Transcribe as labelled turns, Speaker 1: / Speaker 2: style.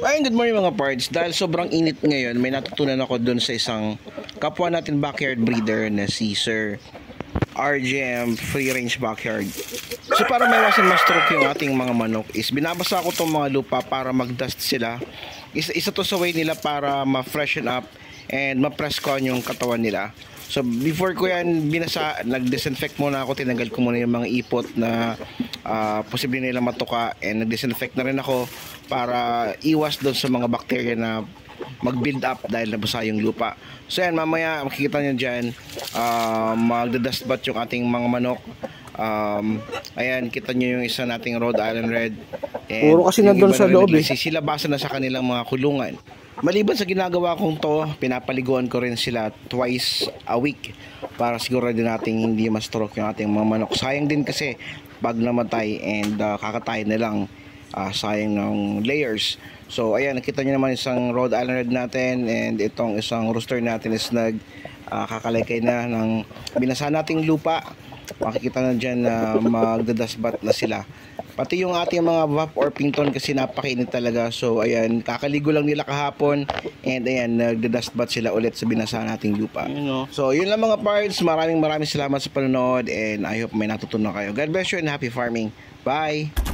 Speaker 1: Ayun, good morning mga pards. Dahil sobrang init ngayon, may natutunan ako dun sa isang kapwa natin backyard breeder na si Sir RGM Free Range Backyard. So para maiwasan ma-stroke yung ating mga manok is binabasa ko tong mga lupa para mag-dust sila. Isa to sa way nila para ma-freshen up and ma-press con yung katawan nila. So before ko yan binasa, nag-disinfect muna ako, tinanggal ko muna yung mga ipot na posible nila matuka, and nag-disinfect na rin ako para iwas doon sa mga bacteria na mag-build up dahil nabasa yung lupa. So yan, mamaya makikita nyo dyan, magda-dust bath yung ating mga manok. Ayan, kita nyo yung isa nating Rhode Island Red. And
Speaker 2: puro kasi nandun sa loob eh.
Speaker 1: Sisilabasan na sa kanilang mga kulungan. Maliban sa ginagawa kong to, pinapaliguan ko rin sila twice a week para siguro din natin hindi ma-stroke yung ating mga manok. Sayang din kasi pag namatay and kakatay na lang, sayang ng layers. So ayan, nakita nyo naman isang Rhode Island Red natin, and itong isang rooster natin is kakalaykay na ng binasa nating lupa. Makikita na dyan na magdadust bath na sila. Pati yung ating mga Vap or Pington kasi napakainit talaga. So ayan, kakaligo lang nila kahapon, and ayan, nagdadust bath sila ulit sa binasa nating lupa. So yun lang mga pards, maraming salamat sa panonood, and I hope may natutunan kayo. God bless you and happy farming. Bye!